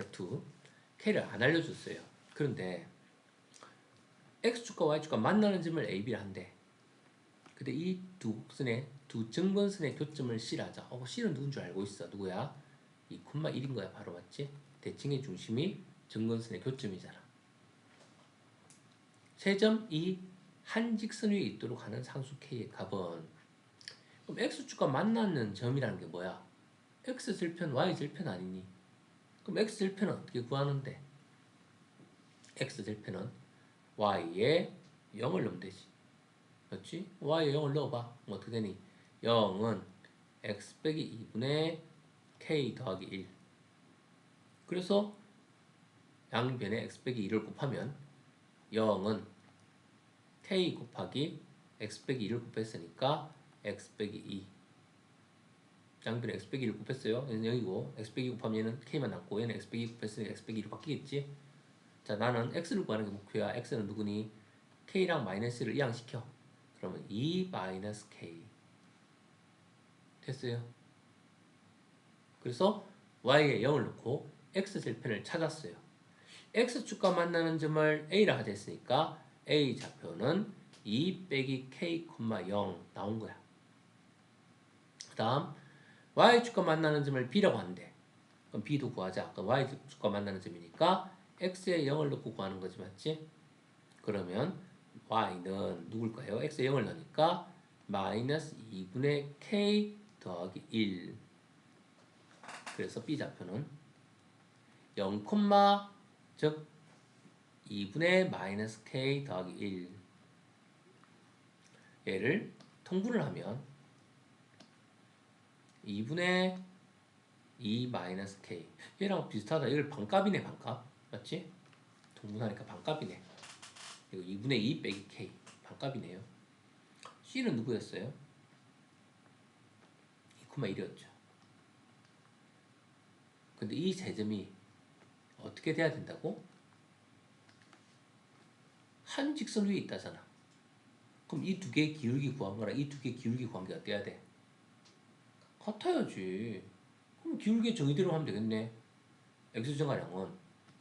스텝 2 K를 안 알려줬어요. 그런데 X축과 Y축과 만나는 점을 A, B를 한대. 근데 이 두 곡선의 두 점근선의 교점을 C라 하자. C는 누군 줄 알고 있어. 누구야? 2,1인 거야. 바로 맞지? 대칭의 중심이 점근선의 교점이잖아. 세점 이 한 직선 위에 있도록 하는 상수 K의 값은, 그럼 X축과 만나는 점이라는 게 뭐야? X절편, Y절편 아니니? 그럼 X절편은 어떻게 구하는데? X절편은 Y에 0을 넣으면 되지. 그렇지? Y에 0을 넣어봐. 그럼 어떻게 되니? 0은 X 빼기 2분의 K 더하기 1. 그래서 양변에 X 빼기 2를 곱하면 0은 K 곱하기 X 빼기 2를 곱했으니까 X 빼기 2. 양변에 X 빼기 1을 곱했어요. 얘는 0이고 X 빼기 곱하면 얘는 K만 남고 얘는 X 빼기 곱했으니까 X 빼기 2로 바뀌겠지? 자, 나는 X를 구하는 게 목표야. X는 누구니? K랑 마이너스를 이항시켜. 그러면 2 마이너스 K. 됐어요. 그래서 Y에 0을 넣고 X절편을 찾았어요. X축과 만나는 점을 A라 하자 했으니까 A 좌표는 2 빼기 K, 0 나온 거야. 그 다음 Y축과 만나는 점을 B라고 하는데, 그럼 B도 구하자. 그럼 Y축과 만나는 점이니까 X에 0을 넣고 구하는 거지, 맞지? 그러면 Y는 누굴까요? X에 0을 넣으니까 마이너스 2분의 K 더하기 1. 그래서 B 좌표는 0, 즉 2분의 마이너스 K 더하기 1. 얘를 통분을 하면 2분의 2 마이너스 K. 얘랑 비슷하다. 이걸 반값이네, 반값. 맞지? 통분하니까 반값이네. 이거 2분의 2 빼기 K. 반값이네요. C는 누구였어요? 2,1이었죠. 근데 이 세 점이 어떻게 돼야 된다고? 한 직선 위에 있다잖아. 그럼 이 두 개의 기울기 구한 거랑 이 두 개의 기울기 구한 게 어때야 돼? 같아야지. 그럼 기울기 정의대로 하면 되겠네. X증가량은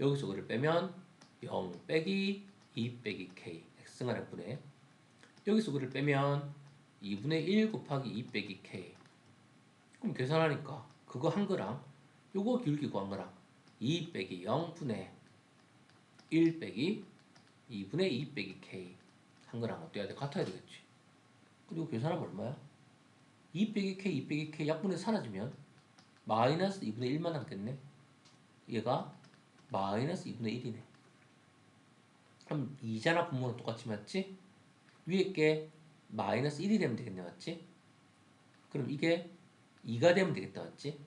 여기서 그를 빼면 0 빼기 2 빼기 K. X증가량분의 여기서 그를 빼면 2분의 1 곱하기 2 빼기 K. 그럼 계산하니까 그거 한 거랑 요거 기울기 구한 거랑 2 빼기 0분의 1 빼기 2분의 2 빼기 K 한 거랑 어때야 돼? 같아야 되겠지. 그리고 계산하면 얼마야? 2 빼기 K, 2 빼기 K 약분에 사라지면 마이너스 2분의 1만 남겠네. 얘가 마이너스 2분의 1이네. 그럼 2잖아. 분모는 똑같이 맞지? 위에 게 마이너스 1이 되면 되겠네. 맞지? 그럼 이게 2가 되면 되겠다. 맞지?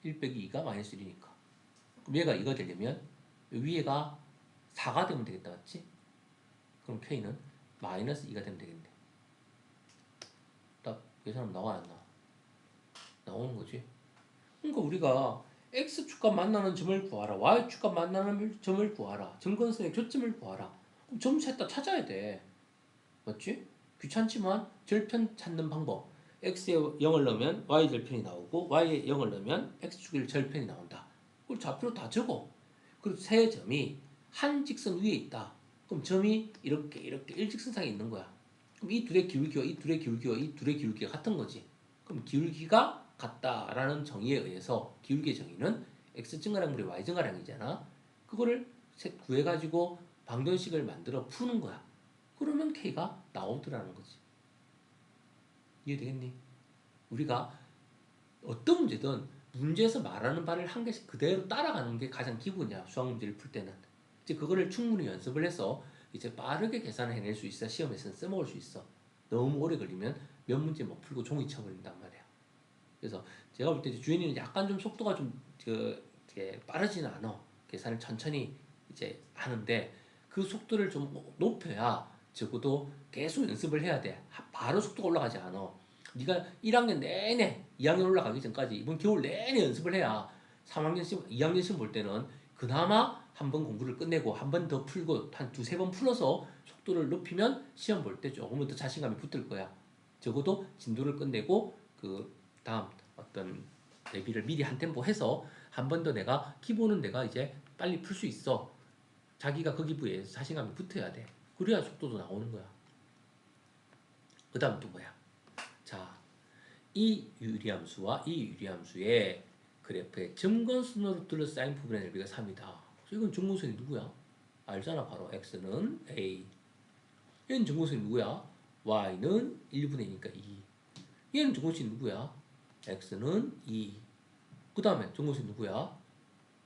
1 빼기 2가 마이너스 1이니까. 그럼 얘가 2가 되려면 위에가 4가 되면 되겠다. 맞지? 그럼 K는 마이너스 2가 되면 되겠네. 딱 계산하면 나와 안 나와? 나오는 거지. 그러니까 우리가 X축과 만나는 점을 구하라. Y축과 만나는 점을 구하라. 점근선의 교점을 구하라. 그럼 점 셋 다 찾아야 돼. 맞지? 귀찮지만 절편 찾는 방법. X에 0을 넣으면 Y 절편이 나오고 Y에 0을 넣으면 X축의 절편이 나온다. 그걸 좌표로 다 적어. 그리고 세 점이 한 직선 위에 있다. 그럼 점이 이렇게 일직선상에 있는 거야. 그럼 이 둘의 기울기와 이 둘의 기울기와 이 둘의 기울기가 같은 거지. 그럼 기울기가 같다라는 정의에 의해서 기울기의 정의는 X증가량분의 Y증가량이잖아. 그거를 구해가지고 방정식을 만들어 푸는 거야. 그러면 K가 나오더라는 거지. 이해되겠니? 우리가 어떤 문제든 문제에서 말하는 바를 한 개씩 그대로 따라가는 게 가장 기본이야. 수학 문제를 풀 때는. 이제 그거를 충분히 연습을 해서 이제 빠르게 계산을 해낼 수 있어. 시험에서는 써먹을 수 있어. 너무 오래 걸리면 몇 문제 못 풀고 종이 쳐버린단 말이야. 그래서 제가 볼 때 주연이는 약간 좀 속도가 좀 빠르지는 않아. 계산을 천천히 이제 하는데 그 속도를 좀 높여야 적어도 계속 연습을 해야 돼. 바로 속도가 올라가지 않아. 네가 1학년 내내 2학년 올라가기 전까지 이번 겨울 내내 연습을 해야 3학년 시험, 2학년 시험 볼 때는 그나마 한 번 공부를 끝내고 한 번 더 풀고 한 두세 번 풀어서 속도를 높이면 시험 볼 때 조금은 더 자신감이 붙을 거야. 적어도 진도를 끝내고 그 다음 어떤 대비를 미리 한 템포 해서 한 번 더 내가 기본은 내가 이제 빨리 풀 수 있어. 자기가 그 기부에 자신감이 붙어야 돼. 그래야 속도도 나오는 거야. 그 다음 또 뭐야? 자, 이 유리함수와 이 유리함수의 그래프의 점건순으로 둘러싸인 부분의 넓이가 3이다. 이건 점근선이 누구야? 알잖아. 바로 x는 a. 얘는 점근선이 누구야? y는 1분의 2니까 2. 얘는 점근선이 누구야? x는 2. 그 다음에 점근선이 누구야?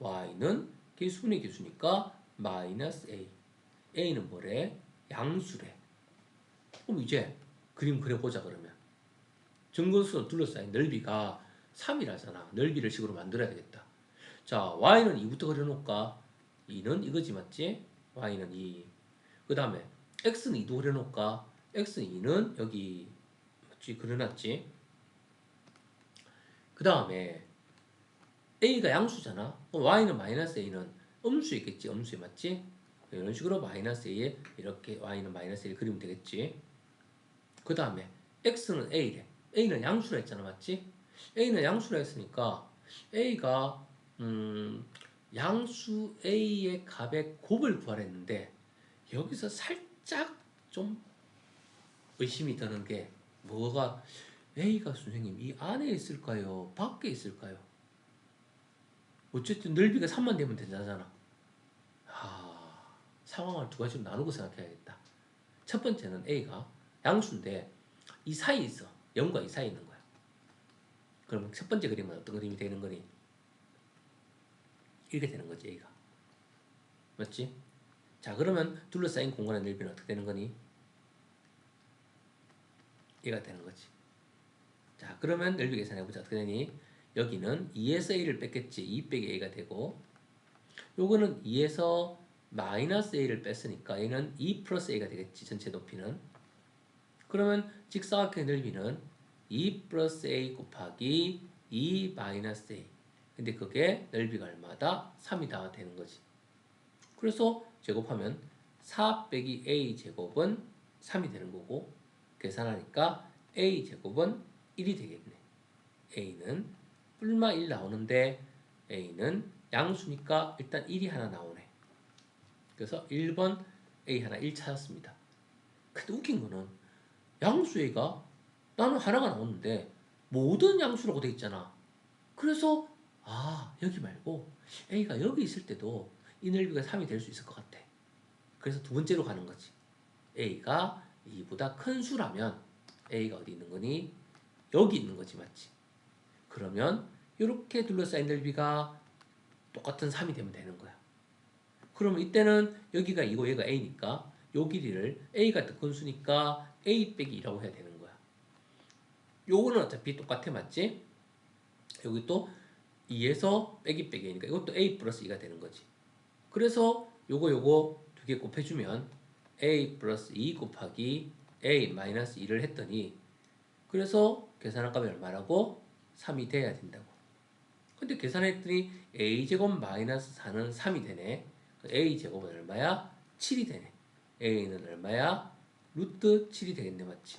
y는 개수분의 개수니까 마이너스 a. a는 뭐래? 양수래. 그럼 이제 그림 그려보자 그러면. 점근선으로 둘러싸인 넓이가 3이라잖아. 넓이를 식으로 만들어야 되겠다. 자, y는 2부터 그려놓을까? 2는 이거지 맞지? y는 2. 그 다음에 x는 2도 그려놓을까? x는 2는 여기 맞지? 그려놨지? 그 다음에 a가 양수잖아. 그럼 y는 마이너스 a는 음수에 있겠지? 음수에 맞지? 이런 식으로 마이너스 a에 이렇게 y는 마이너스 a를 그리면 되겠지? 그 다음에 x는 a래. a는 양수라 했잖아. 맞지? a는 양수라 했으니까 a가 양수 a의 값의 곱을 구하랬는데 여기서 살짝 좀 의심이 드는 게 뭐가 a가 선생님 이 안에 있을까요? 밖에 있을까요? 어쨌든 넓이가 3만 되면 된다잖아. 상황을 두 가지로 나누고 생각해야겠다. 첫 번째는 a가 양수인데 이 사이에 있어. 0과 이 사이에 있는 거야. 그럼 첫 번째 그림은 어떤 그림이 되는 거니? 이렇게 되는 거지 a가. 맞지? 자, 그러면 둘러싸인 공간의 넓이는 어떻게 되는 거니? 얘가 되는 거지. 자, 그러면 넓이 계산해보자. 어떻게 되니? 여기는 2에서 a를 뺐겠지. 2 빼기 a가 되고 요거는 2에서 마이너스 a를 뺐으니까 얘는 2 플러스 a가 되겠지. 전체 높이는. 그러면 직사각형의 넓이는 2 플러스 a 곱하기 2 마이너스 a. 근데 그게 넓이가 얼마다? 3이다 되는 거지. 그래서 제곱하면 4 빼기 a 제곱은 3이 되는 거고 계산하니까 a 제곱은 1이 되겠네. a는 뿔마 1 나오는데 a는 양수니까 일단 1이 하나 나오네. 그래서 1번 a 하나 1 찾았습니다. 근데 웃긴 거는 양수 a가 나는 하나가 나오는데 모든 양수라고 돼 있잖아. 그래서 여기 말고 a가 여기 있을 때도 이 넓이가 3이 될 수 있을 것 같아. 그래서 두 번째로 가는 거지. a가 2보다 큰 수라면 a가 어디 있는 거니? 여기 있는 거지 맞지? 그러면 이렇게 둘러싸인 넓이가 똑같은 3이 되면 되는 거야. 그러면 이때는 여기가 2고 얘가 a니까 요 길이를 a가 더 큰 수니까 a 빼기 2라고 해야 되는 거야. 요거는 어차피 똑같아 맞지? 여기 또 2에서 빼기 빼기 아니까 이것도 a 플러스 2가 되는 거지. 그래서 요거 두 개 곱해주면 a 플러스 2 곱하기 a 마이너스 2를 했더니 그래서 계산한 값이 얼마라고? 3이 돼야 된다고. 근데 계산했더니 a제곱 마이너스 4는 3이 되네. a제곱은 얼마야? 7이 되네. a는 얼마야? 루트 7이 되겠네 맞지?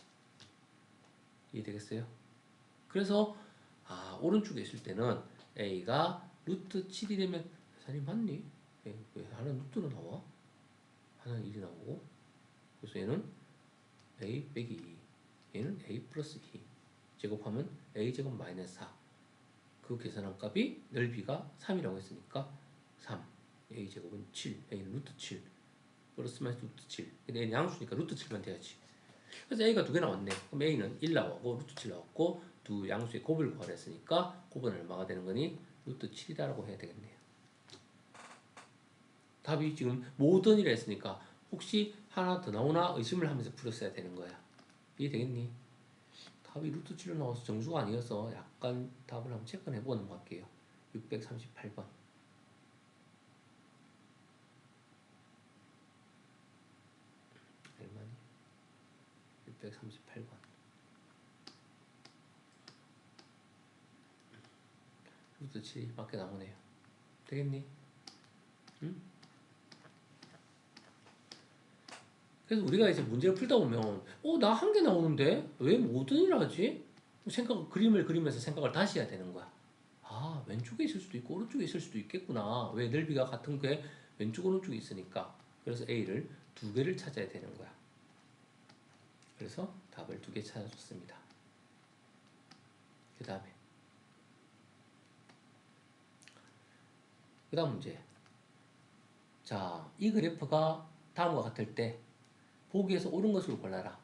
이해되겠어요? 그래서 오른쪽에 있을 때는 a가 루트 7이 되면 계산이 맞니? 왜 하나는 루트로 나와? 하나는 1이 나오고 그래서 얘는 a 빼기 2 얘는 a 플러스 2 제곱하면 a제곱 마이너스 4 그 계산한 값이 넓이가 3이라고 했으니까 3 a제곱은 7 a는 루트 7 플러스 마이너스 루트 7 근데 a는 양수니까 루트 7만 돼야지. 그래서 a가 두 개 나왔네. 그럼 a는 1 나오고 루트 7 나왔고 두 양수의 곱을 구하랬으니까 곱은 얼마가 되는 거니? 루트 7이다라고 해야 되겠네요. 답이 지금 모든이라 했으니까 혹시 하나 더 나오나 의심을 하면서 풀었어야 되는 거야. 이해되겠니? 답이 루트 7로 나와서 정수가 아니어서 약간 답을 한번 체크해 보고 넘어갈게요. 638번. 얼마니? 638번. 루트 7이 밖에 나오네요. 되겠니? 응? 그래서 우리가 이제 문제를 풀다 보면 나 한 개 나오는데 왜 모든이라 하지? 그림을 그리면서 생각을 다시 해야 되는 거야. 아, 왼쪽에 있을 수도 있고 오른쪽에 있을 수도 있겠구나. 왜 넓이가 같은 게 왼쪽 오른쪽에 있으니까. 그래서 A를 두 개를 찾아야 되는 거야. 그래서 답을 두 개 찾아줬습니다. 그 다음 문제. 자, 이 그래프가 다음과 같을 때 보기에서 옳은 것을 골라라.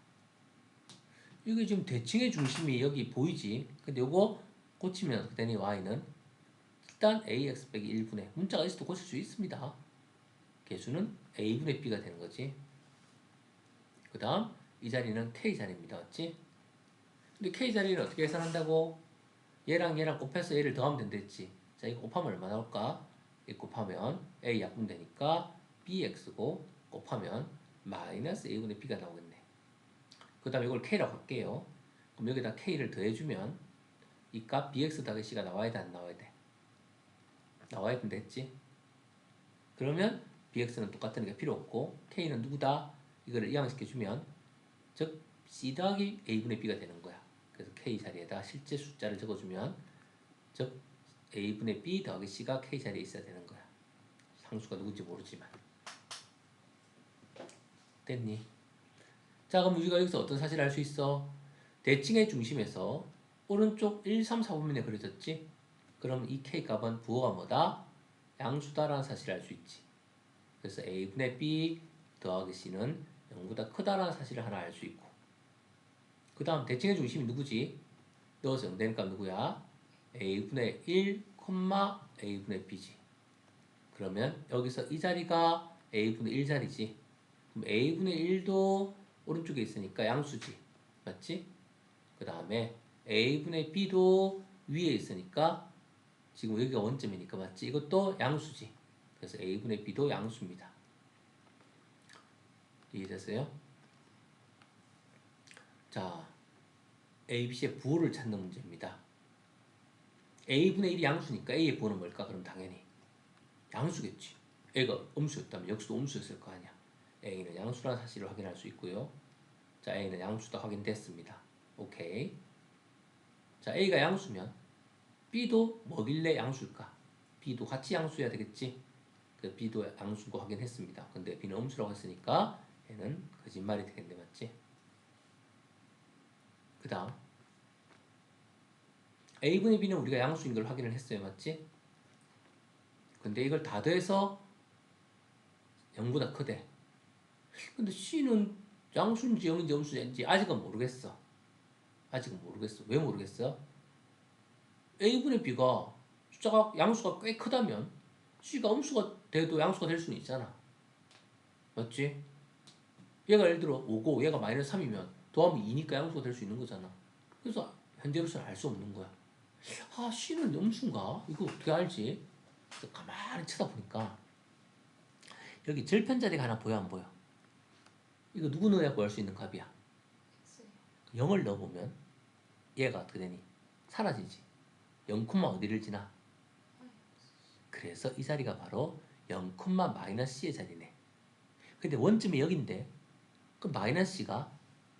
이게 지금 대칭의 중심이 여기 보이지? 근데 요거 고치면 어떻게 되니? y는 일단 ax 빼기 1분의 문자가 있어도 고칠 수 있습니다. 개수는 a분의 b가 되는 거지. 그 다음 이 자리는 k 자리입니다. 맞지? 근데 k 자리는 어떻게 계산한다고? 얘랑 얘랑 곱해서 얘를 더하면 된댔지. 자, 이거 곱하면 얼마 나올까? 이 곱하면 a 약분되니까 bx고 곱하면 마이너스 a분의 b가 나오겠네. 그 다음에 이걸 k라고 할게요. 그럼 여기다 k를 더해주면 이 값 bx 더하기 c가 나와야 돼, 안 나와야 돼? 나와야 된댔지? 그러면 bx는 똑같으니까 필요 없고 k는 누구다? 이거를 이항시켜주면 즉 c 더하기 a분의 b가 되는 거야. 그래서 k 자리에다 실제 숫자를 적어주면 즉 a분의 b 더하기 c가 k 자리에 있어야 되는 거야. 상수가 누군지 모르지만. 됐니? 자, 그럼 우리가 여기서 어떤 사실을 알 수 있어? 대칭의 중심에서 오른쪽 1, 3, 4분면에 그려졌지? 그럼 이 k값은 부호가 뭐다? 양수다라는 사실을 알 수 있지. 그래서 a분의 b 더하기 c는 0보다 크다라는 사실을 하나 알 수 있고, 그 다음 대칭의 중심이 누구지? 넣어서 0 되니까 누구야? a분의 1, a분의 b지. 그러면 여기서 이 자리가 a분의 1 자리지. 그럼 a분의 1도 오른쪽에 있으니까 양수지. 맞지? 그 다음에 a분의 b도 위에 있으니까 지금 여기가 원점이니까 맞지? 이것도 양수지. 그래서 a분의 b도 양수입니다. 이해됐어요? 자, ABC의 부호를 찾는 문제입니다. A분의 1이 양수니까 A의 부호는 뭘까? 그럼 당연히 양수겠지. A가 음수였다면 역수도 음수였을 거 아니야. A는 양수라는 사실을 확인할 수 있고요. 자, A는 양수다 확인됐습니다. 오케이. 자, A가 양수면 B도 뭐길래 양수일까? B도 같이 양수여야 되겠지. 그 B도 양수고 확인했습니다. 근데 B는 음수라고 했으니까 얘는 거짓말이 되겠네. 맞지? 그 다음 A분의 B는 우리가 양수인 걸 확인을 했어요. 맞지? 근데 이걸 다 더해서 0보다 크대. 근데 C는 양수인지 0인지 음수인지 아직은 모르겠어. 아직은 모르겠어. 왜 모르겠어? A분의 B가 숫자가 양수가 꽤 크다면 C가 음수가 돼도 양수가 될 수는 있잖아. 맞지? 얘가 예를 들어 5고 얘가 마이너스 3이면 더하면 2니까 양수가 될 수 있는 거잖아. 그래서 현재로서는 알 수 없는 거야. 아, C는 음수인가? 이거 어떻게 알지? 가만히 쳐다보니까 여기 절편자리가 하나 보여, 안 보여? 이거 누구 넣어야 구할 수 있는 값이야? 0을 넣어보면 얘가 어떻게 되니? 사라지지. 0, 어디를 지나? 그래서 이 자리가 바로 0, 마이너스 C의 자리네. 근데 원점이 여긴데 그 마이너스 C가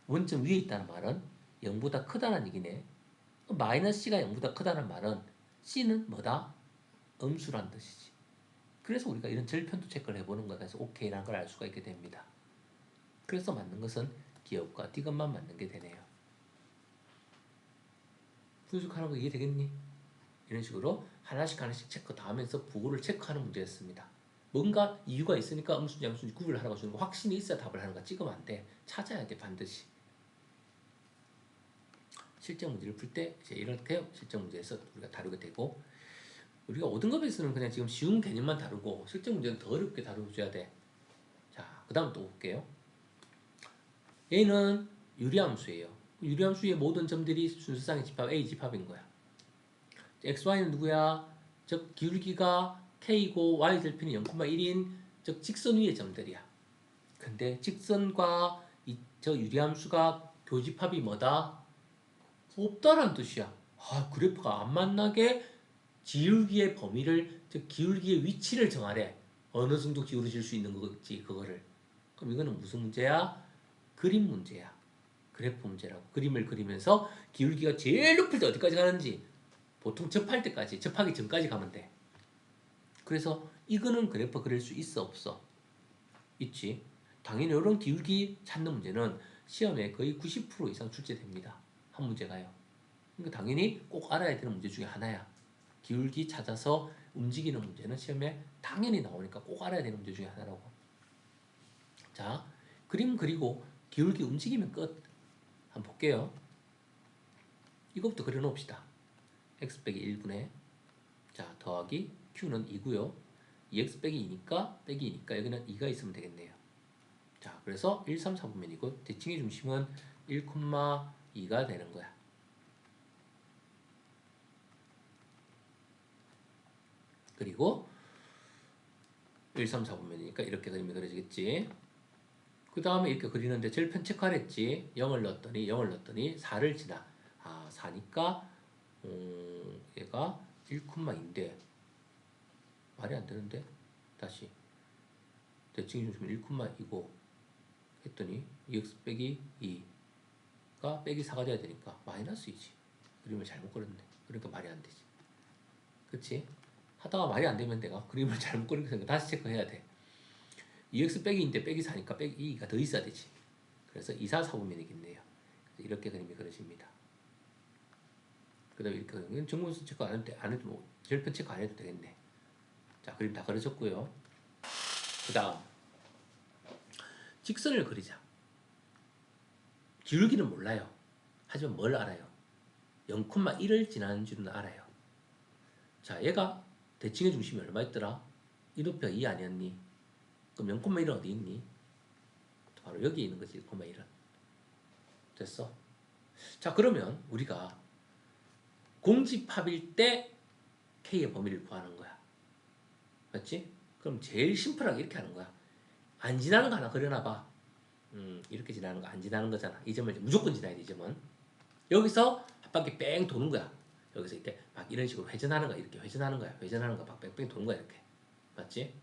원점 위에 있다는 말은 0보다 크다는 얘기네. 마이너스 C가 0보다 크다는 말은 C는 뭐다? 음수란 뜻이지. 그래서 우리가 이런 절편도 체크를 해보는 거야. 그래서 오케이라는 걸 알 수가 있게 됩니다. 그래서 맞는 것은 기업과 디귿만 맞는 게 되네요. 분석하는 거 이해되겠니? 이런 식으로 하나씩 체크 다 하면서 부호를 체크하는 문제였습니다. 뭔가 이유가 있으니까 음수인지 양수인지 구별하라고 주는 거 확신이 있어야 답을 하는 거 찍으면 안 돼. 찾아야 돼 반드시. 실전 문제를 풀 때 이제 이렇게 실전 문제에서 우리가 다루게 되고, 우리가 5등급에서는 그냥 지금 쉬운 개념만 다루고 실전 문제는 더 어렵게 다루어줘야 돼. 자, 그 다음 또 볼게요. 얘는 유리함수예요. 유리함수의 모든 점들이 순서상의 집합 A 집합인 거야. XY는 누구야? 즉 기울기가 K고 Y 절편이 0,1인 즉 직선 위의 점들이야. 근데 직선과 저 유리함수가 교집합이 뭐다? 없다라는 뜻이야. 아, 그래프가 안 만나게 기울기의 범위를, 즉 기울기의 위치를 정하래. 어느 정도 기울어질 수 있는 거지, 그거를. 그럼 이거는 무슨 문제야? 그림 문제야. 그래프 문제라고. 그림을 그리면서 기울기가 제일 높을 때 어디까지 가는지 보통 접할 때까지, 접하기 전까지 가면 돼. 그래서 이거는 그래프 그릴 수 있어, 없어? 있지. 당연히 이런 기울기 찾는 문제는 시험에 거의 90% 이상 출제됩니다. 한 문제가요. 그러니까 당연히 꼭 알아야 되는 문제 중에 하나야. 기울기 찾아서 움직이는 문제는 시험에 당연히 나오니까 꼭 알아야 되는 문제 중에 하나라고. 자, 그림 그리고 기울기 움직이면 끝. 한번 볼게요. 이것부터 그려놓읍시다. x 빼기 1분의 자 더하기 q는 2고요. 2x 빼기 2니까 빼기 2니까 여기는 2가 있으면 되겠네요. 자 그래서 1, 3, 4분면이고 대칭의 중심은 1,2가 되는 거야. 그리고 1, 3, 4분면이니까 이렇게 그림이 그려지겠지. 그 다음에 이렇게 그리는데 제일 편측하랬지. 0을 넣었더니 4를 지나. 아 4니까 얘가 1,2인데 말이 안 되는데 다시 대칭의 중심은 1,2고 했더니 2x 빼기 2가 빼기 4가 돼야 되니까 마이너스 2지. 그림을 잘못 그렸네. 그러니까 말이 안 되지. 그치? 하다가 말이 안 되면 내가 그림을 잘못 그리니까 다시 체크해야 돼. 2x 빼기 2인데 빼기 4니까 빼기 2가 더 있어야 되지. 그래서 2, 4, 4분면이겠네요. 이렇게 그림이 그려집니다. 그 다음에 이렇게 그리면 정근수 체크 안 해도 뭐 절편 체크 안 해도 되겠네. 자 그림 다 그려졌고요. 그 다음 직선을 그리자. 기울기는 몰라요. 하지만 뭘 알아요? 0,1을 지나는 줄은 알아요. 자 얘가 대칭의 중심이 얼마 있더라? 이 높이가 2 아니었니? 그럼 0,1은 어디 있니? 바로 여기 있는 거지. 0,1은 됐어. 자 그러면 우리가 공집합일 때 K의 범위를 구하는 거야. 맞지? 그럼 제일 심플하게 이렇게 하는 거야. 안 지나는 거 하나 그려놔봐. 이렇게 지나는 거 안 지나는 거잖아. 이 점을 무조건 지나야 돼. 이 점은 여기서 한 바퀴 뺑 도는 거야. 여기서 이렇게 막 이런 식으로 회전하는 거야. 이렇게 회전하는 거야. 회전하는 거 막 뺑뺑 도는 거야. 이렇게 맞지?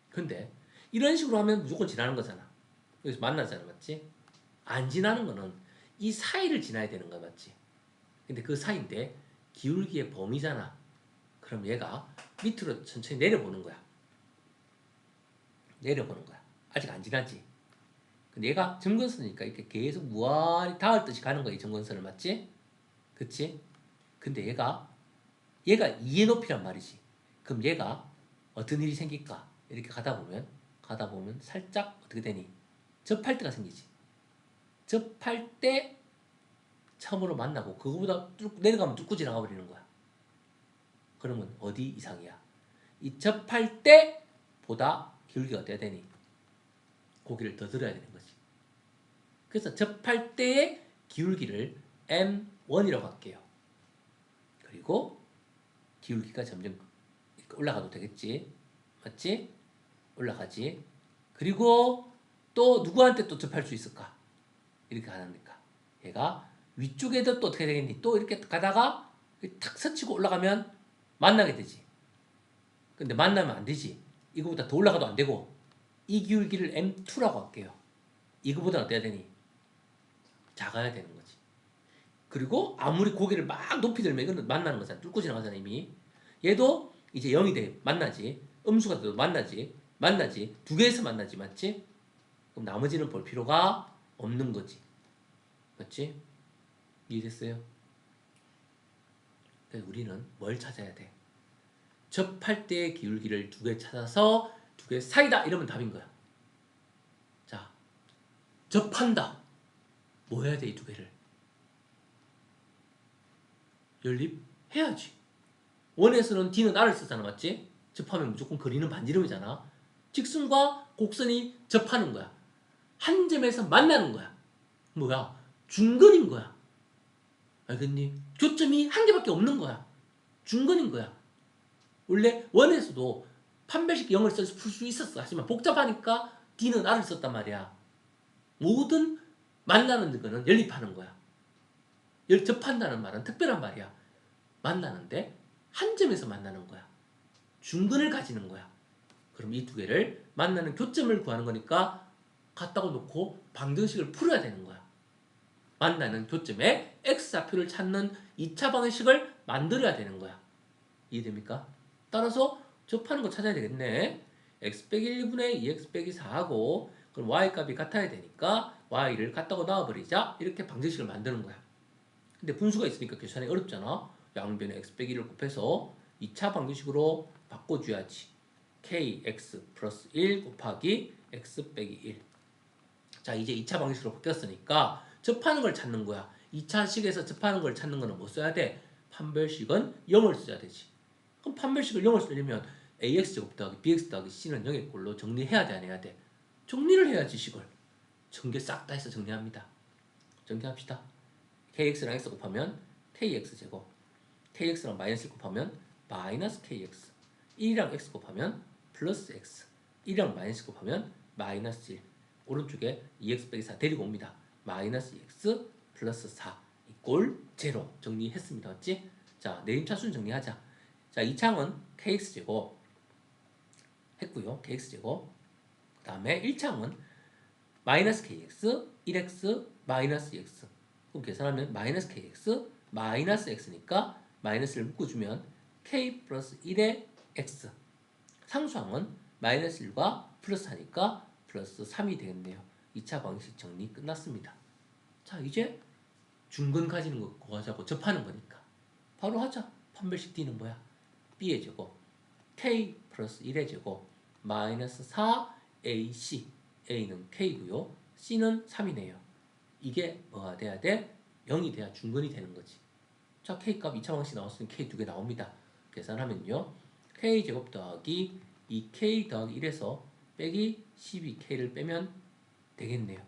근데 이런 식으로 하면 무조건 지나는 거잖아. 여기서 만나잖아. 맞지? 안 지나는 거는 이 사이를 지나야 되는 거야. 맞지? 근데 그 사이인데 기울기의 범위잖아. 그럼 얘가 밑으로 천천히 내려보는 거야. 내려보는 거야. 아직 안 지나지. 근데 얘가 점근선이니까 이렇게 계속 무한히 닿을 듯이 가는 거야. 이 점근선을 맞지? 그치? 근데 얘가 2의 높이란 말이지. 그럼 얘가 어떤 일이 생길까? 이렇게 가다 보면 살짝 어떻게 되니? 접할 때가 생기지. 접할 때 처음으로 만나고 그거보다 쭉 내려가면 뚫고 지나가 버리는 거야. 그러면 어디 이상이야? 이 접할 때보다 기울기가 어때야 되니? 고기를 더 들어야 되는 거지. 그래서 접할 때의 기울기를 M1이라고 할게요. 그리고 기울기가 점점 올라가도 되겠지. 맞지? 올라가지. 그리고 또 누구한테 또 접할 수 있을까? 이렇게 가니까 얘가 위쪽에도 또 어떻게 되겠니? 또 이렇게 가다가 탁 스치고 올라가면 만나게 되지. 근데 만나면 안 되지. 이거보다 더 올라가도 안 되고 이 기울기를 M2라고 할게요. 이거보다 어때야 되니? 작아야 되는 거지. 그리고 아무리 고개를 막 높이 들면 이거는 만나는 거잖아. 뚫고 지나가잖아 이미. 얘도 이제 0이 돼. 만나지. 음수가 돼도 만나지. 두 개에서 만나지. 맞지? 그럼 나머지는 볼 필요가 없는 거지. 맞지? 이해됐어요? 그래서 우리는 뭘 찾아야 돼? 접할 때의 기울기를 두 개 찾아서 두 개 사이다 이러면 답인 거야. 자, 접한다. 뭐 해야 돼? 이 두 개를 연립해야지. 원에서는 D는 R을 쓰잖아. 맞지? 접하면 무조건 그리는 반지름이잖아. 직선과 곡선이 접하는 거야. 한 점에서 만나는 거야. 뭐야? 중근인 거야. 알겠니? 교점이 한 개밖에 없는 거야. 중근인 거야. 원래 원에서도 판별식 0을 써서 풀 수 있었어. 하지만 복잡하니까 D는 R을 썼단 말이야. 모든 만나는 거는 연립하는 거야. 접한다는 말은 특별한 말이야. 만나는데 한 점에서 만나는 거야. 중근을 가지는 거야. 그럼 이 두 개를 만나는 교점을 구하는 거니까 갖다가 놓고 방정식을 풀어야 되는 거야. 만나는 교점에 x좌표를 찾는 2차 방식을 만들어야 되는 거야. 이해됩니까? 따라서 접하는 거 찾아야 되겠네. x 빼기 1분의 2x 빼기 4하고 그럼 y 값이 같아야 되니까 y를 같다고 넣어버리자. 이렇게 방정식을 만드는 거야. 근데 분수가 있으니까 계산이 어렵잖아. 양변에 x 빼기 1을 곱해서 2차 방정식으로 바꿔줘야지. kx 플러스 1 곱하기 x 빼기 1. 자, 이제 2차 방식으로 바뀌었으니까 접하는 걸 찾는 거야. 2차식에서 접하는 걸 찾는 거는 뭐 써야 돼? 판별식은 0을 써야 되지. 그럼 판별식을 0을 쓰려면 ax제곱 더하기 bx 더하기 c는 0의 꼴로 정리해야 돼, 안 해야 돼? 정리를 해야지, 식을. 전개 싹 다 해서 정리합니다. 정리합시다. kx랑 x 곱하면 kx제곱, kx랑 마이너스 1 곱하면 마이너스 kx, 1이랑 x 곱하면 플러스 x, 1이랑 마이너스 곱하면 마이너스 1. 오른쪽에 2x 빼기 4 데리고 옵니다. 마이너스 2x 플러스 4 이꼴 0 정리했습니다. 맞지? 자, 내림차순 정리하자. 자, 2창은 kx제곱 했고요. kx제곱. 그 다음에 1창은 마이너스 kx, 1x, 마이너스 2x. 그럼 계산하면 마이너스 kx, 마이너스 x니까 마이너스를 묶어주면 k 플러스 1의 x. 상수항은 마이너스 1과 플러스 하니까 플러스 3이 되겠네요. 2차 방식 정리 끝났습니다. 자, 이제 중근 가지는 거 구하자고. 접하는 거니까 바로 하자. 판별식 D는 뭐야? B의 제곱 K 플러스 1의 제곱 마이너스 4AC. A는 K고요. C는 3이네요. 이게 뭐가 돼야 돼? 0이 돼야 중근이 되는 거지. 자, K값 2차 방식 나왔으니 K 두 개 나옵니다. 계산하면요. K제곱 더하기 2K 더하기 1에서 빼기 12K를 빼면 되겠네요.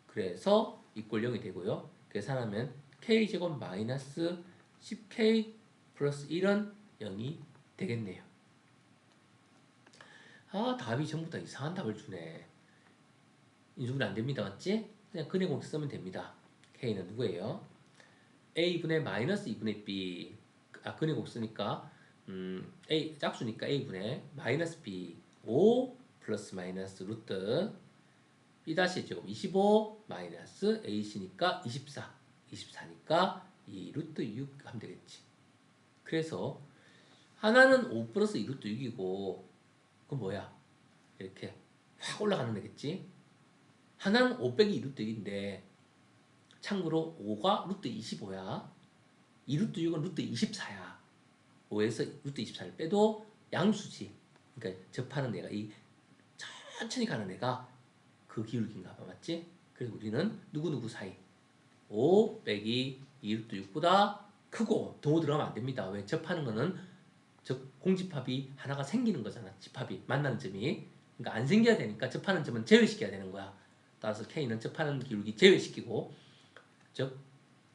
그래서 이꼴 0이 되고요. 계산하면 K제곱 마이너스 10K 플러스 1은 0이 되겠네요. 아, 답이 전부 다 이상한 답을 주네. 인수분해 안 됩니다. 맞지? 그냥 근의 공식 쓰면 됩니다. K는 누구예요? A분의 마이너스 2분의 B. 아, 근의 공식 쓰니까 A 짝수니까 A분의 마이너스 B 5 플러스 마이너스 루트 B 다시 제곱 25 마이너스 AC니까 24 24니까 2 루트 6 하면 되겠지. 그래서 하나는 5 플러스 2 루트 6이고 그건 뭐야? 이렇게 확 올라가는 거겠지. 하나는 5 빼기 2 루트 6인데 참고로 5가 루트 25야. 2 루트 6은 루트 24야. 5에서 루트 24를 빼도 양수지. 그러니까 접하는 애가 이 천천히 가는 애가 그 기울기인가 봐. 맞지? 그래서 우리는 누구누구 사이 5 빼기 2 루트 6보다 크고 더 들어가면 안 됩니다. 왜? 접하는 거는 공집합이 하나가 생기는 거잖아. 집합이 만나는 점이. 그러니까 안 생겨야 되니까 접하는 점은 제외시켜야 되는 거야. 따라서 K는 접하는 기울기 제외시키고 즉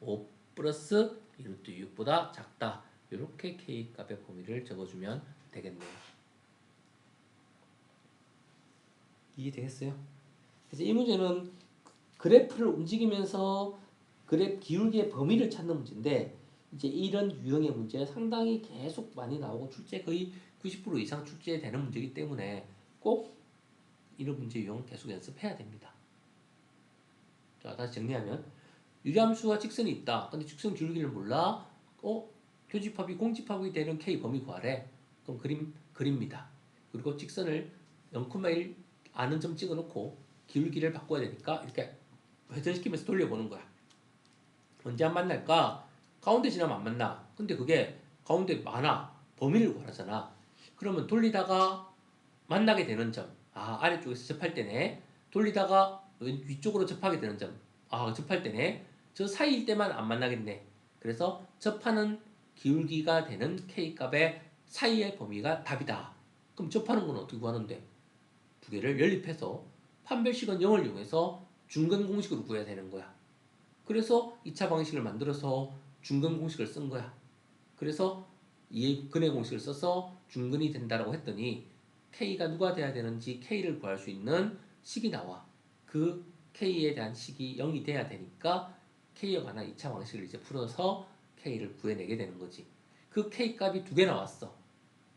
5 플러스 2 루트 6보다 작다. 이렇게 K값의 범위를 적어주면 되겠네요. 이해되겠어요? 그래서 이 문제는 그래프를 움직이면서 그래프 기울기의 범위를 찾는 문제인데 이제 이런 유형의 문제 상당히 계속 많이 나오고 출제 거의 90% 이상 출제되는 문제이기 때문에 꼭 이런 문제 유형 계속 연습해야 됩니다. 자, 다시 정리하면 유리함수와 직선이 있다. 근데 직선 기울기를 몰라. 교집합이 공집합이 되는 K 범위 구하래. 그럼 그립니다. 그리고 직선을 0,1 아는 점 찍어놓고 기울기를 바꿔야 되니까 이렇게 회전시키면서 돌려보는 거야. 언제 안 만날까? 가운데 지나면 안 만나. 근데 그게 가운데 많아. 범위를 구하잖아. 그러면 돌리다가 만나게 되는 점. 아, 아래쪽에서 접할 때네. 돌리다가 위쪽으로 접하게 되는 점. 아, 접할 때네. 저 사이일 때만 안 만나겠네. 그래서 접하는 기울기가 되는 K값의 사이의 범위가 답이다. 그럼 접하는 건 어떻게 구하는데? 두 개를 연립해서 판별식은 0을 이용해서 중근 공식으로 구해야 되는 거야. 그래서 2차 방식을 만들어서 중근 공식을 쓴 거야. 그래서 이 근의 공식을 써서 중근이 된다라고 했더니 K가 누가 돼야 되는지 K를 구할 수 있는 식이 나와. 그 K에 대한 식이 0이 돼야 되니까 K에 관한 2차 방식을 이제 풀어서 K를 구해내게 되는 거지. 그 K값이 두 개 나왔어.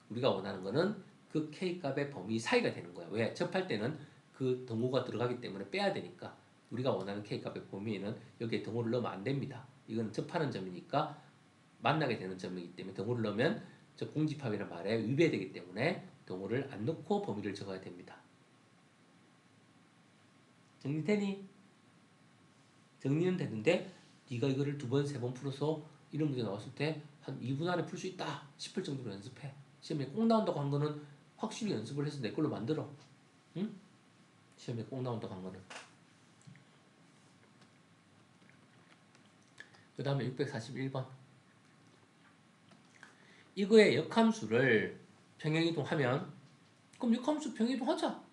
우리가 원하는 거는 그 K값의 범위 사이가 되는 거야. 왜? 접할 때는 그 등호가 들어가기 때문에 빼야 되니까. 우리가 원하는 K값의 범위에는 여기에 등호를 넣으면 안 됩니다. 이건 접하는 점이니까 만나게 되는 점이기 때문에 등호를 넣으면 저 공집합이라는 말에 위배되기 때문에 등호를 안 넣고 범위를 적어야 됩니다. 정리되니? 정리는 되는데 네가 이거를 2번, 3번 풀어서 이런 문제 나왔을 때 한 2분 안에 풀 수 있다 싶을 정도로 연습해. 시험에 꼭 나온다고 한 거는 확실히 연습을 해서 내 걸로 만들어. 응? 시험에 꼭 나온다고 한 거는. 그 다음에 641번. 이거의 역함수를 평행이동하면 그럼 역함수 평행이동하자.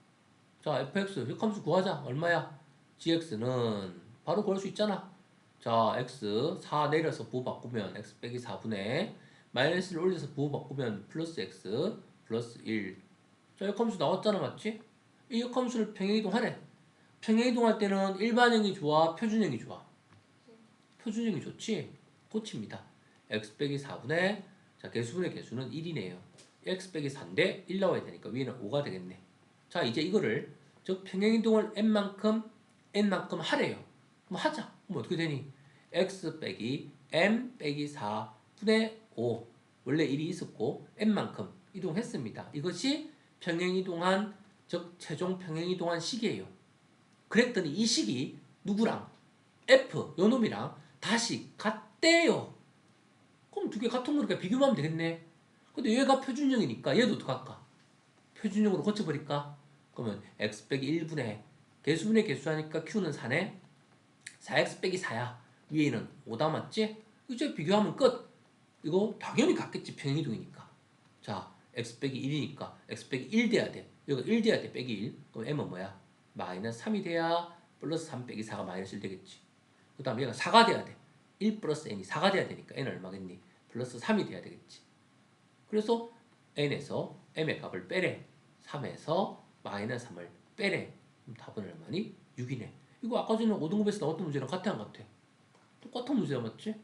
자, fx 역함수 구하자. 얼마야? gx는 바로 구할 수 있잖아. 자, x 4 내려서 부호 바꾸면 x 빼기 4분의 마이너스를 올려서 부호 바꾸면 플러스 x 플러스 1. 자, 역함수 나왔잖아. 맞지? 이 역함수를 평행이동하래. 평행이동할 때는 일반형이 좋아? 표준형이 좋아? 표준형이 좋지? 고칩니다. x 빼기 4분의 자, 개수분의 개수는 1이네요. x 빼기 4인데 1 나와야 되니까 위에는 5가 되겠네. 자, 이제 이거를 즉 평행이동을 n만큼 하래요. 그럼 하자. 그럼 어떻게 되니? x 빼기 m 빼기 4분의 5 원래 1이 있었고 n만큼 이동했습니다. 이것이 평행이동한 즉 최종 평행이동한 식이에요. 그랬더니 이 식이 누구랑? f 요 놈이랑 다시 같대요. 그럼 두 개 같은 거니까 비교하면 되겠네. 근데 얘가 표준형이니까 얘도 어떡할까? 표준형으로 고쳐버릴까? 그러면 x 빼기 1분의 개수분의 개수하니까 q는 4네. 4x 빼기 4야. 위에는 5다 맞지? 이제 비교하면 끝. 이거 당연히 같겠지. 평행이동이니까. 자, x 빼기 1이니까 x 빼기 1 돼야 돼. 여기가 1 돼야 돼. 빼기 1. 그럼 m은 뭐야? 마이너스 3이 돼야 플러스 3 빼기 4가 마이너스 1 되겠지. 그 다음에 얘가 4가 돼야 돼. 1 플러스 n이 4가 돼야 되니까 n은 얼마겠니? 플러스 3이 돼야 되겠지. 그래서 n에서 m의 값을 빼래. 3에서 마이너스 3을 빼래. 그럼 답은 얼마니? 6이네. 이거 아까 전에 5등급에서 나왔던 문제랑 같아 안 같아? 똑같은 문제야 맞지?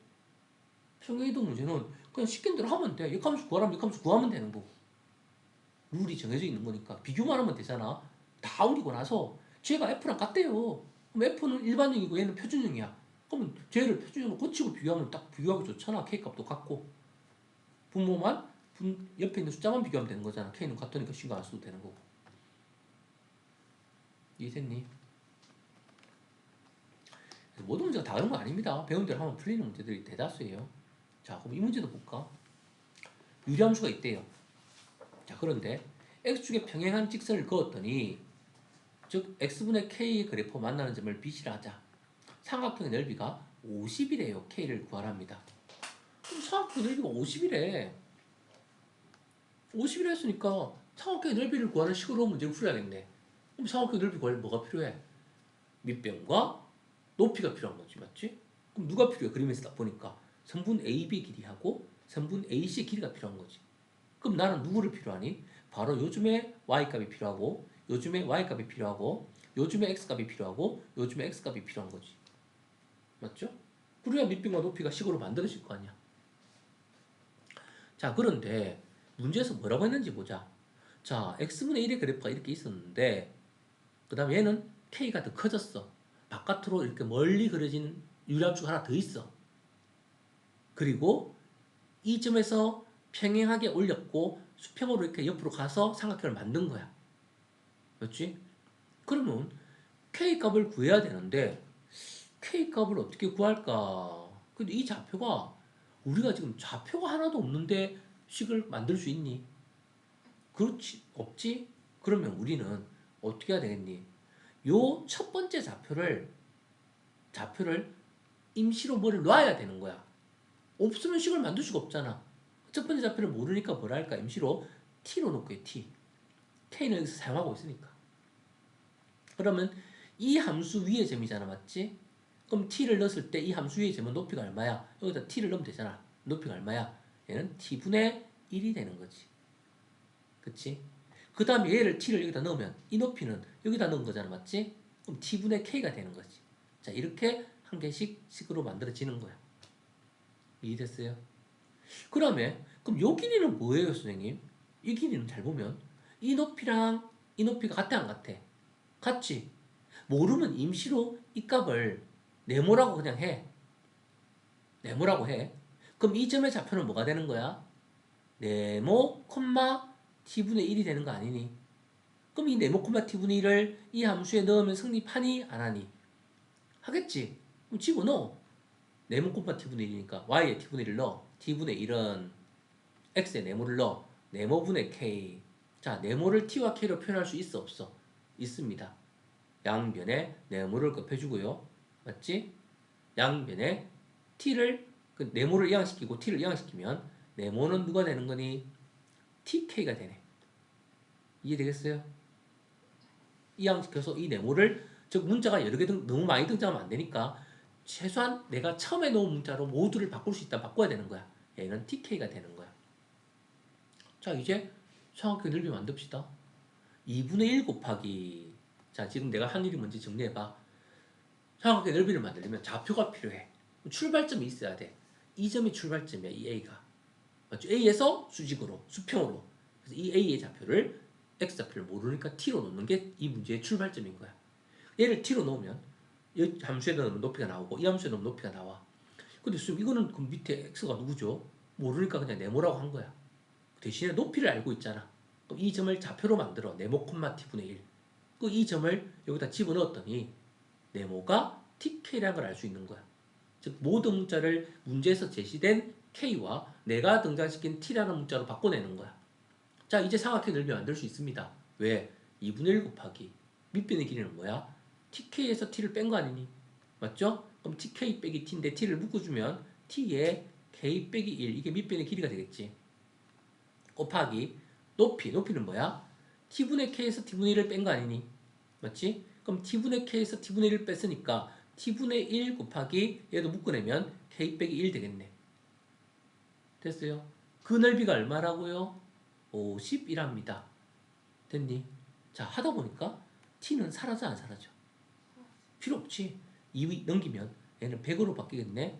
평행이동 문제는 그냥 시킨 대로 하면 돼. 역함수 구하라면 역함수 구하면 되는 거고. 룰이 정해져 있는 거니까 비교만 하면 되잖아. 다 옮기고 나서 쟤가 F랑 같대요. 그럼 F는 일반형이고 얘는 표준형이야. 그러면 쟤를 표준형으로 고치고 비교하면 딱 비교하기 좋잖아. K값도 같고. 분모만 옆에 있는 숫자만 비교하면 되는 거잖아. K는 같으니까 신경 안 써도 되는 거고. 이해됐니? 모든 문제가 다 그런 거 아닙니다. 배운 대로 하면 풀리는 문제들이 대다수예요. 자, 그럼 이 문제도 볼까? 유리함수가 있대요. 자, 그런데 x축에 평행한 직선을 그었더니 즉 x분의 k 그래프 만나는 점을 B시라 하자. 삼각형의 넓이가 50이래요. k를 구하랍니다. 그럼 삼각형의 넓이가 50이래. 50이라 했으니까 삼각형의 넓이를 구하는 식으로 문제를 풀어야겠네. 그럼 삼각형의 넓이 구하려면 뭐가 필요해? 밑변과 높이가 필요한 거지, 맞지? 그럼 누가 필요해? 그림에서 딱 보니까 선분 AB 길이하고 선분 AC 길이가 필요한 거지. 그럼 나는 누구를 필요하니? 바로 요즘에 Y값이 필요하고 요즘에 Y값이 필요하고 요즘에 X값이 필요하고 요즘에 X값이 필요한 거지. 맞죠? 그래야 밑변과 높이가 식으로 만들어질 거 아니야. 자, 그런데 문제에서 뭐라고 했는지 보자. 자, X분의 1의 그래프가 이렇게 있었는데 그 다음에 얘는 K가 더 커졌어. 바깥으로 이렇게 멀리 그려진 유리함수가 하나 더 있어. 그리고 이 점에서 평행하게 올렸고 수평으로 이렇게 옆으로 가서 삼각형을 만든 거야. 그렇지? 그러면 K값을 구해야 되는데 K값을 어떻게 구할까? 근데 이 좌표가 우리가 지금 좌표가 하나도 없는데 식을 만들 수 있니? 그렇지 없지? 그러면 우리는 어떻게 해야 되겠니? 요 첫 번째 좌표를 임시로 뭐를 놔야 되는 거야. 없으면 식을 만들 수가 없잖아. 첫 번째 좌표를 모르니까 뭐라 할까? 임시로 t로 놓고 해, t. k는 여기서 사용하고 있으니까. 그러면 이 함수 위의 점이잖아, 맞지? 그럼 t를 넣었을 때 이 함수 위의 점은 높이가 얼마야? 여기다 t를 넣으면 되잖아. 높이가 얼마야? 얘는 t분의 1이 되는 거지. 그치? 그 다음에 얘를 t를 여기다 넣으면 이 높이는 여기다 넣은 거잖아, 맞지? 그럼 t분의 k가 되는 거지. 자, 이렇게 한 개씩 식으로 만들어지는 거야. 이해됐어요? 그럼 요 길이는 뭐예요, 선생님? 이 길이는 잘 보면 이 높이랑 이 높이가 같아 안 같아? 같지? 모르면 임시로 이 값을 네모라고 그냥 해. 네모라고 해. 그럼 이 점의 좌표는 뭐가 되는 거야? 네모, t분의 1이 되는 거 아니니? 그럼 이 네모, t분의 1을 이 함수에 넣으면 성립하니? 안 하니? 하겠지. 그럼 집어넣어. 네모, t분의 1이니까 y에 t분의 1을 넣어. t분의 1은 x에 네모를 넣어. 네모분의 k. 자, 네모를 t와 k로 표현할 수 있어, 없어? 있습니다. 양변에 네모를 곱해주고요. 맞지? 양변에 t를 그 네모를 이항시키고 t를 이항시키면 네모는 누가 되는 거니? tk가 되네. 이해되겠어요? 이항시켜서 이 네모를 즉 문자가 여러 개 너무 많이 등장하면 안 되니까 최소한 내가 처음에 놓은 문자로 모두를 바꿀 수 있다 바꿔야 되는 거야. 얘는 tk가 되는 거야. 자, 이제 정확하게 넓이 만듭시다. 2분의 1 곱하기 자, 지금 내가 한 일이 뭔지 정리해봐. 정확하게 넓이를 만들려면 좌표가 필요해. 출발점이 있어야 돼. 이 점이 출발점이야, 이 A가. 맞죠? A에서 수직으로, 수평으로. 그래서 이 A의 좌표를, X좌표를 모르니까 T로 놓는 게 이 문제의 출발점인 거야. 얘를 T로 놓으면, 이 함수에 넣으면 높이가 나오고, 이 함수에 넣으면 높이가 나와. 근데 지금 이거는 그 밑에 X가 누구죠? 모르니까 그냥 네모라고 한 거야. 대신에 높이를 알고 있잖아. 그럼 이 점을 좌표로 만들어. 네모, T분의 1. 그 이 점을 여기다 집어넣었더니, 네모가 TK라는 걸 알 수 있는 거야. 즉 모든 문자를 문제에서 제시된 K와 내가 등장시킨 T라는 문자로 바꿔내는 거야. 자, 이제 삼각형 넓이 만들 수 있습니다. 왜? 2분의 1 곱하기 밑변의 길이는 뭐야? TK에서 T를 뺀 거 아니니? 맞죠? 그럼 TK 빼기 T인데 T를 묶어주면 T에 K 빼기 1 이게 밑변의 길이가 되겠지. 곱하기 높이는 뭐야? T분의 K에서 T분의 1을 뺀 거 아니니? 맞지? 그럼 T분의 K에서 T분의 1을 뺐으니까 T분의 1 곱하기 얘도 묶어내면 K 빼기 1 되겠네. 됐어요? 그 넓이가 얼마라고요? 50이랍니다. 됐니? 자, 하다 보니까 T는 사라져 안 사라져? 필요 없지. 2 넘기면 얘는 100으로 바뀌겠네.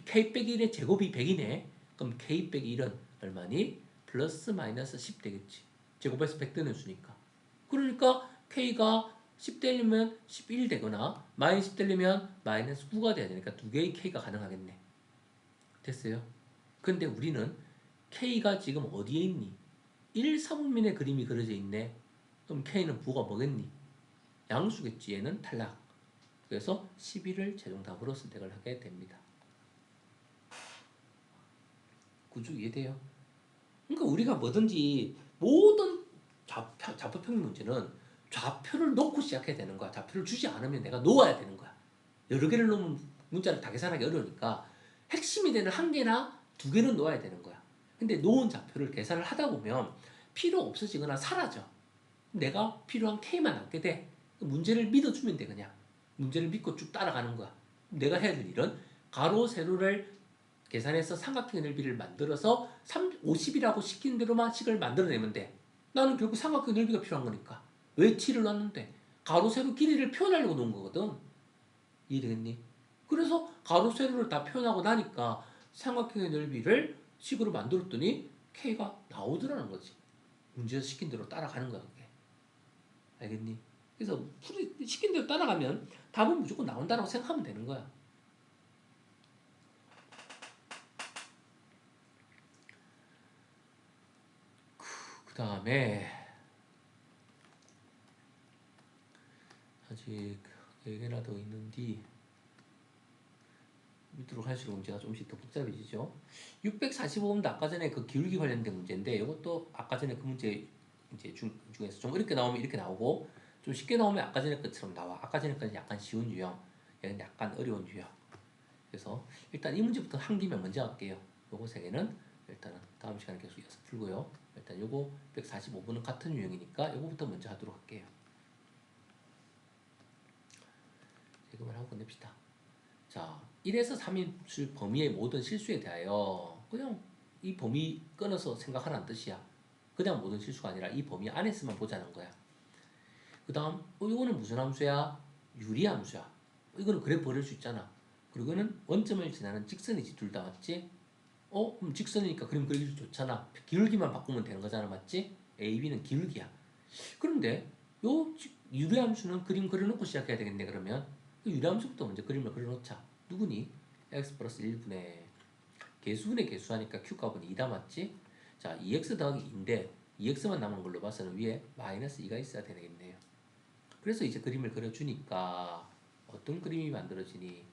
K 빼기 1의 제곱이 100이네. 그럼 K 빼기 1은 얼마니? 플러스 마이너스 10 되겠지. 제곱해서 100 되는 수니까. 그러니까 K가 10 되려면 11 되거나 마이너스 10 되려면 마이너스 9가 돼야 되니까 두 개의 K가 가능하겠네. 됐어요? 근데 우리는 K가 지금 어디에 있니? 1, 3분면의 그림이 그려져 있네. 그럼 K는 부호가 뭐겠니? 양수겠지. 얘는 탈락. 그래서 11을 최종답으로 선택을 하게 됩니다. 구조 이해돼요? 그러니까 우리가 뭐든지 모든 좌표평면 문제는 좌표를 놓고 시작해야 되는 거야. 좌표를 주지 않으면 내가 놓아야 되는 거야. 여러 개를 놓으면 문자를 다 계산하기 어려우니까 핵심이 되는 한 개나 두 개는 놓아야 되는 거야. 근데 놓은 좌표를 계산을 하다 보면 필요 없어지거나 사라져. 내가 필요한 K만 남게 돼. 문제를 믿어주면 돼 그냥. 문제를 믿고 쭉 따라가는 거야. 내가 해야 될 일은 가로, 세로를 계산해서 삼각형의 넓이를 만들어서 50이라고 시키는 대로만 식을 만들어내면 돼. 나는 결국 삼각형 넓이가 필요한 거니까. 왜 T를 놨는데? 가로, 세로 길이를 표현하려고 놓은 거거든. 이해되겠니? 그래서 가로, 세로를 다 표현하고 나니까 삼각형의 넓이를 식으로 만들었더니 K가 나오더라는 거지. 문제에서 시킨 대로 따라가는 거야, 그게. 알겠니? 그래서 시킨 대로 따라가면 답은 무조건 나온다고 생각하면 되는 거야. 그 다음에 아직 4개나 더 있는데 밑으로 갈수록 문제가 조금씩 더 복잡해지죠. 645번도 아까 전에 그 기울기 관련된 문제인데 이것도 아까 전에 그 문제 이제 중에서 좀 어렵게 나오면 이렇게 나오고 좀 쉽게 나오면 아까 전에 것처럼 나와. 아까 전에 것은 약간 쉬운 유형, 얘는 약간 어려운 유형. 그래서 일단 이 문제부터 한 김에 먼저 할게요. 요거 세 개는 일단은 다음 시간에 계속 이어서 풀고요. 일단 요거 145번은 같은 유형이니까 요거부터 먼저 하도록 할게요. 이거만 하고 끝냅시다. 자, 1에서 3인 범위의 모든 실수에 대하여 그냥 이 범위 끊어서 생각하라는 뜻이야. 그냥 모든 실수가 아니라 이 범위 안에서만 보자는 거야. 그 다음, 이거는 무슨 함수야? 유리함수야. 이거는 그래 버릴 수 있잖아. 그리고 이거는 원점을 지나는 직선이지, 둘 다 맞지? 그럼 직선이니까 그림 그리기 좋잖아. 기울기만 바꾸면 되는 거잖아, 맞지? A, B는 기울기야. 그런데 요 유리함수는 그림 그려놓고 시작해야 되겠네. 그러면 유리함수부터 먼저 그림을 그려놓자. 누구니? x 플러스 1분의 개수분의 개수하니까 q값은 2다 맞지? 자, 2x 더하기 2인데 2x만 남은 걸로 봐서는 위에 마이너스 2가 있어야 되겠네요. 그래서 이제 그림을 그려주니까 어떤 그림이 만들어지니?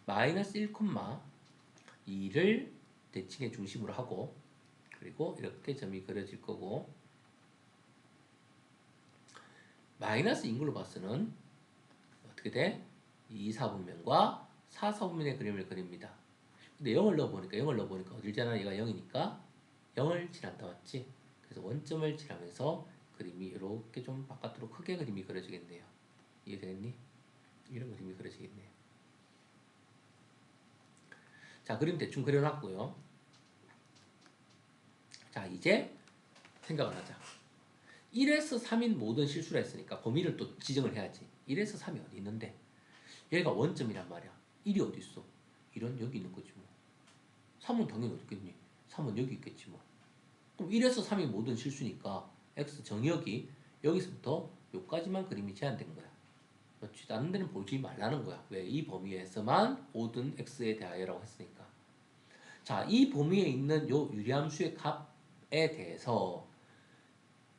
마이너스 1,2를 대칭의 중심으로 하고 그리고 이렇게 점이 그려질 거고 마이너스 2인 걸로 봐서는 어떻게 돼? 2, 4분면과 4, 4분면의 그림을 그립니다. 근데 0을 넣어보니까 어딜 지나 얘가 0이니까 0을 칠한다 맞지? 그래서 원점을 칠하면서 그림이 이렇게 좀 바깥으로 크게 그림이 그려지겠네요. 이해되겠니? 이런 그림이 그려지겠네요. 자, 그림 대충 그려놨고요. 자, 이제 생각을 하자. 1에서 3인 모든 실수라 했으니까 범위를 또 지정을 해야지. 1에서 3이 어디 있는데? 얘가 원점이란 말이야. 1이 어디 있어? 1은 여기 있는 거지 뭐. 3은 당연히 어디 있겠니? 3은 여기 있겠지 뭐. 그럼 1에서 3이 모든 실수니까 x 정역이 여기서부터 여기까지만 그림이 제한된 거야. 그렇지? 다른 데는 보지 말라는 거야. 왜? 이 범위에서만 모든 x에 대하여라고 했으니까. 자, 이 범위에 있는 요 유리함수의 값에 대해서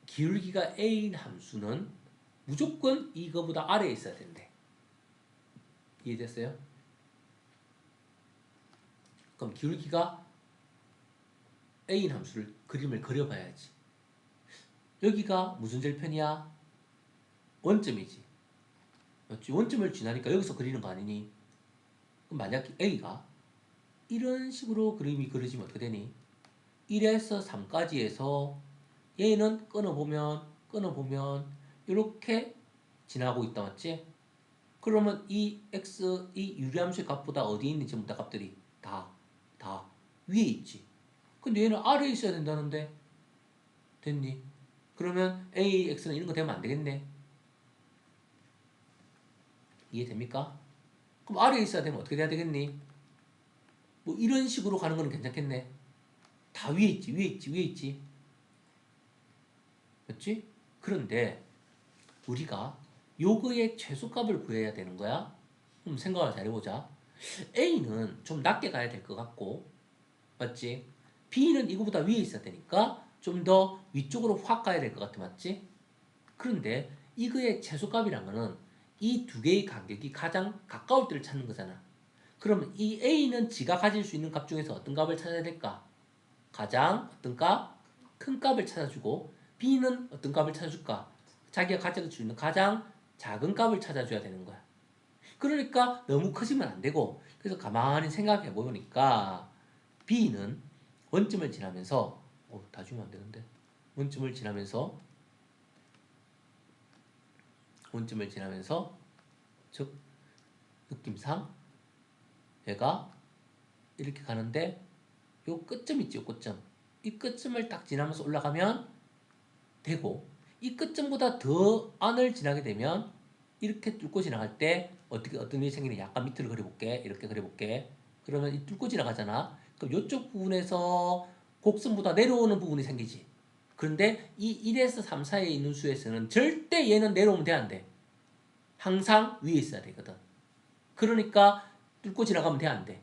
기울기가 a인 함수는 무조건 이거보다 아래에 있어야 된대. 이해됐어요? 그럼 기울기가 a인 함수를 그림을 그려봐야지. 여기가 무슨 절편이야? 원점이지. 맞지? 원점을 지나니까 여기서 그리는 거 아니니? 그럼 만약 a가 이런 식으로 그림이 그려지면 어떻게 되니? 1에서 3까지 해서 얘는 끊어보면 이렇게 지나가고 있다 맞지? 그러면 이 x 이 유리함수의 값보다 어디에 있는 전부 다 값들이 다 위에 있지. 근데 얘는 아래에 있어야 된다는데 됐니? 그러면 a, x는 이런 거 되면 안 되겠네. 이해됩니까? 그럼 아래에 있어야 되면 어떻게 돼야 되겠니? 뭐 이런 식으로 가는 거는 괜찮겠네. 다 위에 있지. 맞지? 그런데 우리가 요거의 최소값을 구해야 되는 거야. 그럼 생각을 잘 해보자. A는 좀 낮게 가야 될 것 같고, 맞지? B는 이거보다 위에 있어야 되니까 좀 더 위쪽으로 확 가야 될 것 같아, 맞지? 그런데 이거의 최소값이란 거는 이 두 개의 간격이 가장 가까울 때를 찾는 거잖아. 그러면 이 A는 지가 가질 수 있는 값 중에서 어떤 값을 찾아야 될까? 가장 어떤 값? 큰 값을 찾아주고 B는 어떤 값을 찾아줄까? 자기가 가질 수 있는 가장 작은 값을 찾아줘야 되는 거야. 그러니까 너무 커지면 안 되고 그래서 가만히 생각해 보니까 B는 원점을 지나면서 다 주면 안 되는데 원점을 지나면서 즉 느낌상 얘가 이렇게 가는데 요 끝점 있지, 요 끝점. 이 끝점을 딱 지나면서 올라가면 되고 이 끝점보다 더 안을 지나게 되면 이렇게 뚫고 지나갈 때 어떤 일이 생기냐? 약간 밑으로 그려볼게. 이렇게 그려볼게. 그러면 이 뚫고 지나가잖아. 그럼 이쪽 부분에서 곡선보다 내려오는 부분이 생기지. 그런데 이 1에서 3 사이에 있는 수에서는 절대 얘는 내려오면 돼, 안 돼? 항상 위에 있어야 되거든. 그러니까 뚫고 지나가면 돼, 안 돼?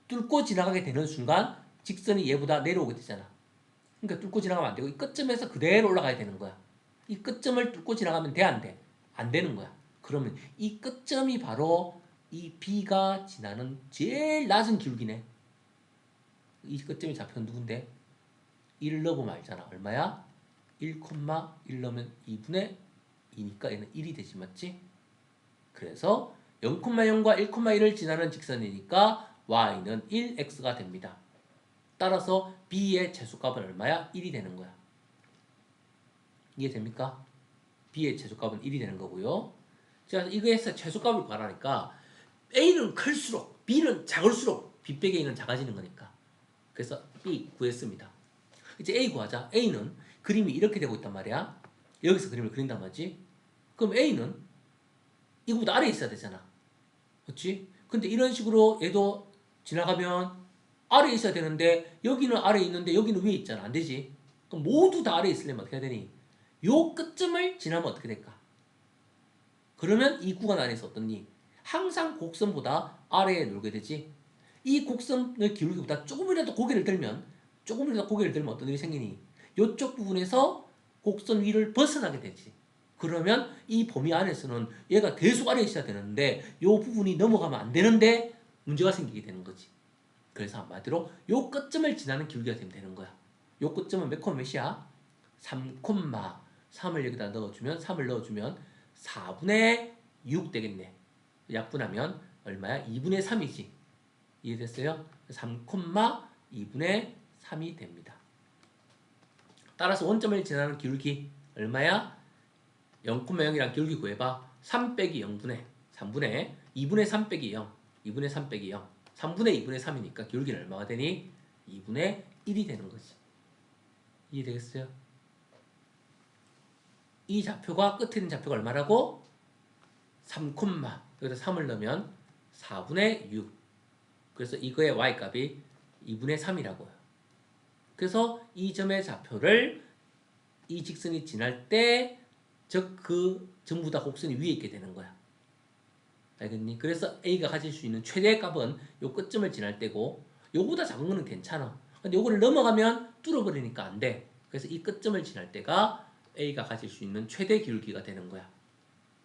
뚫고 지나가게 되는 순간 직선이 얘보다 내려오게 되잖아. 그러니까 뚫고 지나가면 안 되고 이 끝점에서 그대로 올라가야 되는 거야. 이 끝점을 뚫고 지나가면 돼, 안 돼? 안 되는 거야. 그러면 이 끝점이 바로 이 B가 지나는 제일 낮은 기울기네. 이 끝점이 좌표는 누군데? 1을 넣어보면 알잖아. 얼마야? 1, 1 넣으면 2분의 2니까 얘는 1이 되지, 맞지? 그래서 0,0과 1,1을 지나는 직선이니까 y는 1x가 됩니다. 따라서 b의 최소값은 얼마야? 1이 되는 거야. 이해됩니까? b의 최소값은 1이 되는 거고요. 자, 이거에서 최소값을 구하라니까 a는 클수록 b는 작을수록 b 빼기 a는 작아지는 거니까. 그래서 b 구했습니다. 이제 a 구하자. a는 그림이 이렇게 되고 있단 말이야. 여기서 그림을 그린단 말이지. 그럼 a는 이거보다 아래에 있어야 되잖아. 그렇지? 근데 이런 식으로 얘도 지나가면 아래에 있어야 되는데 여기는 아래에 있는데 여기는 위에 있잖아. 안 되지? 그럼 모두 다 아래에 있으려면 어떻게 해야 되니? 요 끝점을 지나면 어떻게 될까? 그러면 이 구간 안에서 어떻니? 항상 곡선보다 아래에 놀게 되지. 이 곡선의 기울기보다 조금이라도 고개를 들면 어떤 일이 생기니? 이쪽 부분에서 곡선 위를 벗어나게 되지. 그러면 이 범위 안에서는 얘가 계속 아래에 있어야 되는데 이 부분이 넘어가면 안 되는데 문제가 생기게 되는 거지. 그래서 한마디로 요 끝점을 지나는 기울기가 되면 거야. 요 끝점은 몇 콤마 몇이야? 3콤마3을 여기다 넣어주면 3을 넣어주면 4분의 6 되겠네. 약분하면 얼마야? 2분의 3이지. 이해됐어요? 3,2분의 3이 됩니다. 따라서 원점을 지나는 기울기 얼마야? 0,0이랑 기울기 구해봐. 3 빼기 0분의 3분의 2분의 3 빼기 0 2분의 3 빼기 0 3분의 2분의 3이니까 기울기는 얼마가 되니? 2분의 1이 되는 거지. 이해되겠어요? 이 좌표가 끝에 있는 좌표가 얼마라고? 3, 여기다 3을 넣으면 4분의 6. 그래서 이거의 y값이 2분의 3이라고요. 그래서 이 점의 좌표를 이 직선이 지날 때 즉 그 전부 다 곡선이 위에 있게 되는 거야. 알겠니? 그래서 A가 가질 수 있는 최대 값은 요 끝점을 지날 때고 요보다 작은 거는 괜찮아. 근데 요거를 넘어가면 뚫어버리니까 안 돼. 그래서 이 끝점을 지날 때가 A가 가질 수 있는 최대 기울기가 되는 거야.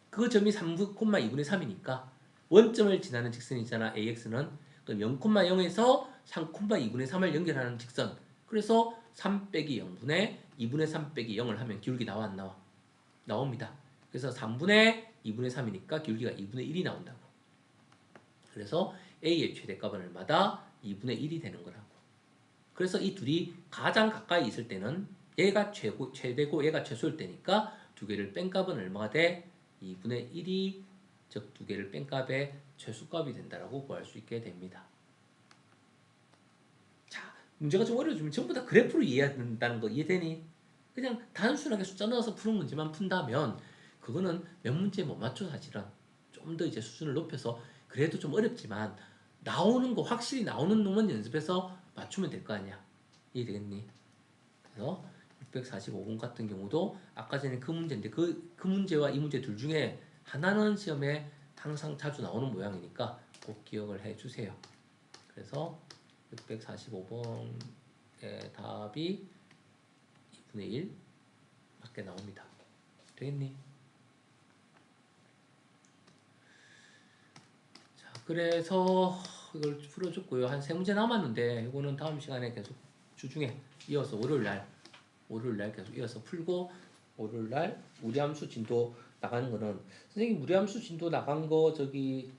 그 점이 3,2분의 3이니까 원점을 지나는 직선이잖아. AX는. 그럼 0,0에서 3,2분의 3을 연결하는 직선. 그래서 3 빼기 0분의 2분의 3 빼기 0을 하면 기울기 나와 안 나와? 나옵니다. 그래서 3분의 2분의 3이니까 기울기가 2분의 1이 나온다고. 그래서 A의 최대값은 얼마다? 2분의 1이 되는 거라고. 그래서 이 둘이 가장 가까이 있을 때는 얘가 최대고 얘가 최소일 때니까 두 개를 뺀 값은 얼마가 돼? 2분의 1이 즉 두 개를 뺀 값의 최소값이 된다라고 구할 수 있게 됩니다. 자, 문제가 좀 어려워지면 전부 다 그래프로 이해해야 된다는 거 이해되니? 그냥 단순하게 숫자 넣어서 푸는 문제만 푼다면 그거는 몇 문제 못 맞춰 사실은. 좀 더 이제 수준을 높여서 그래도 좀 어렵지만 나오는 거 확실히 나오는 놈은 연습해서 맞추면 될 거 아니야. 이해되겠니? 그래서 645번 같은 경우도 아까 전에 그 문제인데 그 문제와 이 문제 둘 중에 하나는 시험에 항상 자주 나오는 모양이니까 꼭 기억을 해 주세요. 그래서 645번의 답이 2분의 1 밖에 나옵니다. 되겠니? 자, 그래서 이걸 풀어줬고요. 한 3문제 남았는데 이거는 다음 시간에 계속 주중에 이어서 월요일날 계속 이어서 풀고 월요일날 무리함수 진도 나가는 거는 선생님 무리함수 진도 나간 거 저기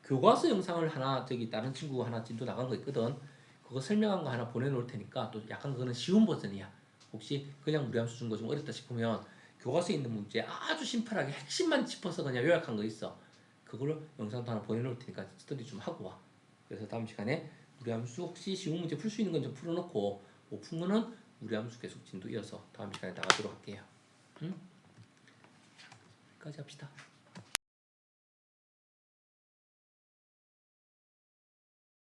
교과서 영상을 하나 저기 다른 친구가 하나 진도 나간 거 있거든. 그거 설명한 거 하나 보내놓을 테니까 또 약간 그거는 쉬운 버전이야. 혹시 그냥 무리함수 준 거 좀 어렵다 싶으면 교과서에 있는 문제 아주 심플하게 핵심만 짚어서 그냥 요약한 거 있어. 그걸로 영상도 하나 보내놓을 테니까 스터디 좀 하고 와. 그래서 다음 시간에 무리함수 혹시 쉬운 문제 풀 수 있는 건 좀 풀어놓고 못 푼 거는 무리함수 계속 진도 이어서 다음 시간에 나가도록 할게요. 응? 여기까지 합시다.